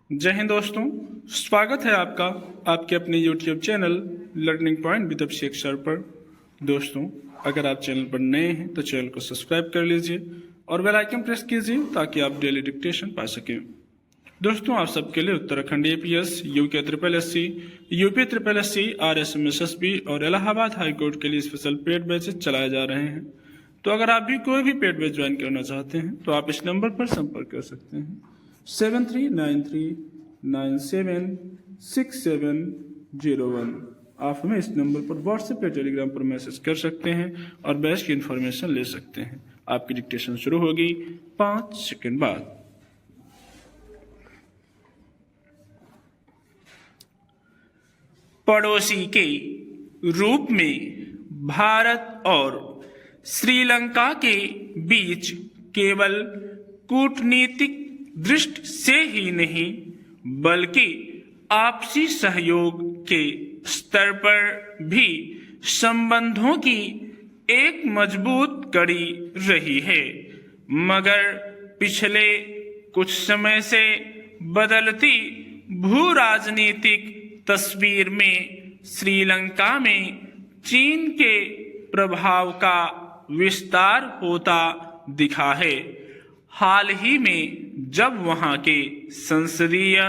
जय हिंद दोस्तों, स्वागत है आपका आपके अपने YouTube channel learning point with Abhishek sir पर। दोस्तों, अगर आप चैनल पर नए हैं तो चैनल को सब्सक्राइब कर लीजिए और बेल आइकन प्रेस कीजिए ताकि आप डेली डिक्टेशन पा सकें। दोस्तों, आप सबके लिए Uttarakhand APS, UK SSSC, UP SSSC, RSMSSB और इलाहाबाद हाईकोर्ट के लिए स्पेशल पेड बैचेस चलाए जा रहे हैं। तो अगर आप भी कोई भी पेड बैच ज्वाइन करना चाहते हैं तो आप इस नंबर पर संपर्क कर सकते हैं 7393976701। आप हमें इस नंबर पर व्हाट्सएप या टेलीग्राम पर मैसेज कर सकते हैं और बैच की इंफॉर्मेशन ले सकते हैं। आपकी डिक्टेशन शुरू होगी 5 सेकंड बाद। पड़ोसी के रूप में भारत और श्रीलंका के बीच केवल कूटनीतिक दृष्टि से ही नहीं बल्कि आपसी सहयोग के स्तर पर भी संबंधों की एक मजबूत कड़ी रही है। मगर पिछले कुछ समय से बदलती भू राजनीतिक तस्वीर में श्रीलंका में चीन के प्रभाव का विस्तार होता दिखा है। हाल ही में जब वहां के संसदीय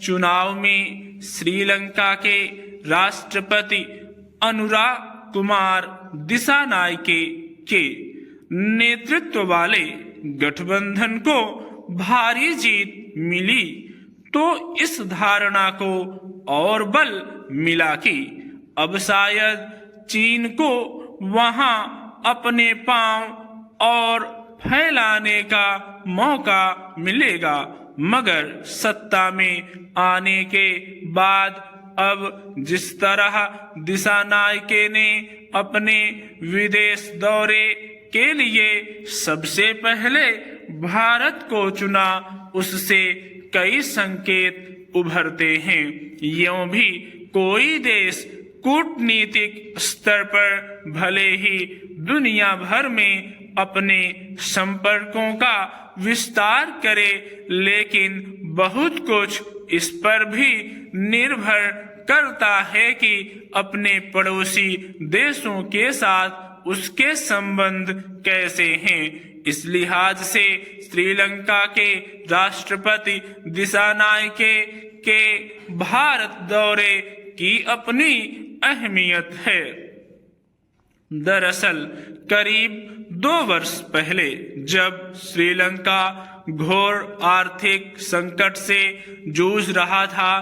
चुनाव में श्रीलंका के राष्ट्रपति अनुराग कुमार दिसानायके के नेतृत्व वाले गठबंधन को भारी जीत मिली तो इस धारणा को और बल मिला कि अब शायद चीन को वहां अपने पांव और फैलाने का मौका मिलेगा। मगर सत्ता में आने के बाद अब जिस तरह दिसानायके ने अपने विदेश दौरे के लिए सबसे पहले भारत को चुना, उससे कई संकेत उभरते हैं। यूं भी कोई देश कूटनीतिक स्तर पर भले ही दुनिया भर में अपने संपर्कों का विस्तार करे, लेकिन बहुत कुछ इस पर भी निर्भर करता है कि अपने पड़ोसी देशों के साथ उसके संबंध कैसे हैं। इस लिहाज से श्रीलंका के राष्ट्रपति दिसानायके के भारत दौरे की अपनी अहमियत है। दरअसल करीब 2 वर्ष पहले जब श्रीलंका घोर आर्थिक संकट से जूझ रहा था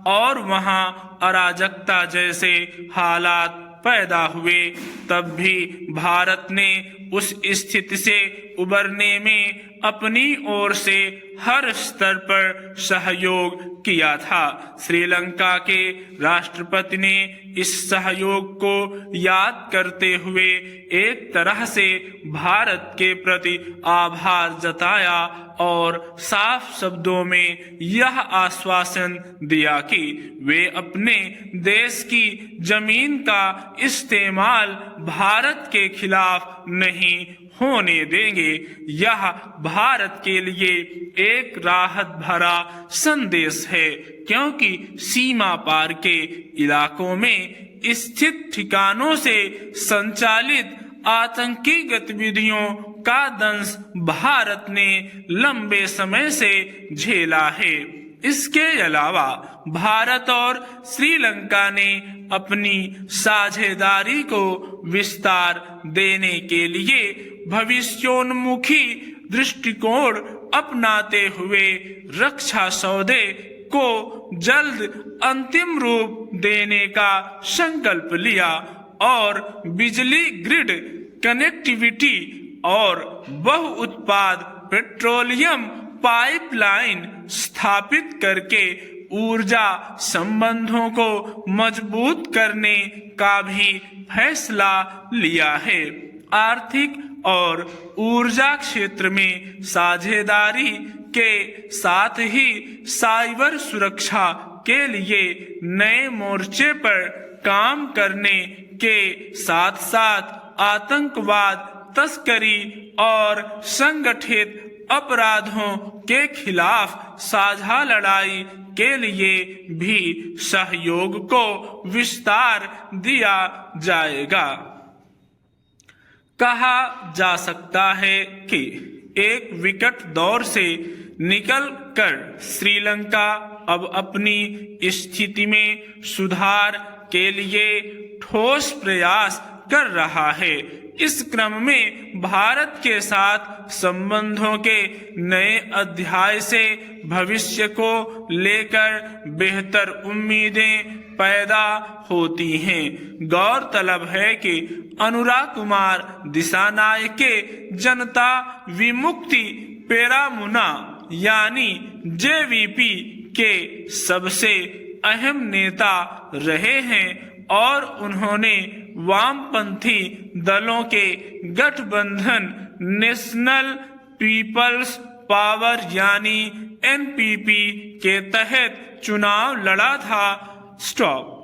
और वहां अराजकता जैसे हालात पैदा हुए, तब भी भारत ने उस स्थिति से उबरने में अपनी ओर से हर स्तर पर सहयोग किया था। श्रीलंका के राष्ट्रपति ने इस सहयोग को याद करते हुए एक तरह से भारत के प्रति आभार जताया और साफ शब्दों में यह आश्वासन दिया कि वे अपने देश की जमीन का इस्तेमाल भारत के खिलाफ नहीं होने देंगे। यह भारत के लिए एक राहत भरा संदेश है, क्योंकि सीमा पार के इलाकों में स्थित ठिकानों से संचालित आतंकी गतिविधियों का दंश भारत ने लंबे समय से झेला है। इसके अलावा भारत और श्रीलंका ने अपनी साझेदारी को विस्तार देने के लिए भविष्योन्मुखी दृष्टिकोण अपनाते हुए रक्षा सौदे को जल्द अंतिम रूप देने का संकल्प लिया और बिजली ग्रिड कनेक्टिविटी और बहुउत्पाद पेट्रोलियम पाइपलाइन स्थापित करके ऊर्जा संबंधों को मजबूत करने का भी फैसला लिया है। आर्थिक और ऊर्जा क्षेत्र में साझेदारी के साथ ही साइबर सुरक्षा के लिए नए मोर्चे पर काम करने के साथ साथ आतंकवाद, तस्करी और संगठित अपराधों के खिलाफ साझा लड़ाई के लिए भी सहयोग को विस्तार दिया जाएगा। कहा जा सकता है कि एक विकट दौर से निकलकर श्रीलंका अब अपनी स्थिति में सुधार के लिए ठोस प्रयास कर रहा है। इस क्रम में भारत के साथ संबंधों के नए अध्याय से भविष्य को लेकर बेहतर उम्मीदें पैदा होती हैं। गौरतलब है कि अनुराग कुमार दिसानायके के जनता विमुक्ति पेरामुना यानी जेवीपी के सबसे अहम नेता रहे हैं और उन्होंने वामपंथी दलों के गठबंधन नेशनल पीपल्स पावर यानी एनपीपी के तहत चुनाव लड़ा था। स्टॉप।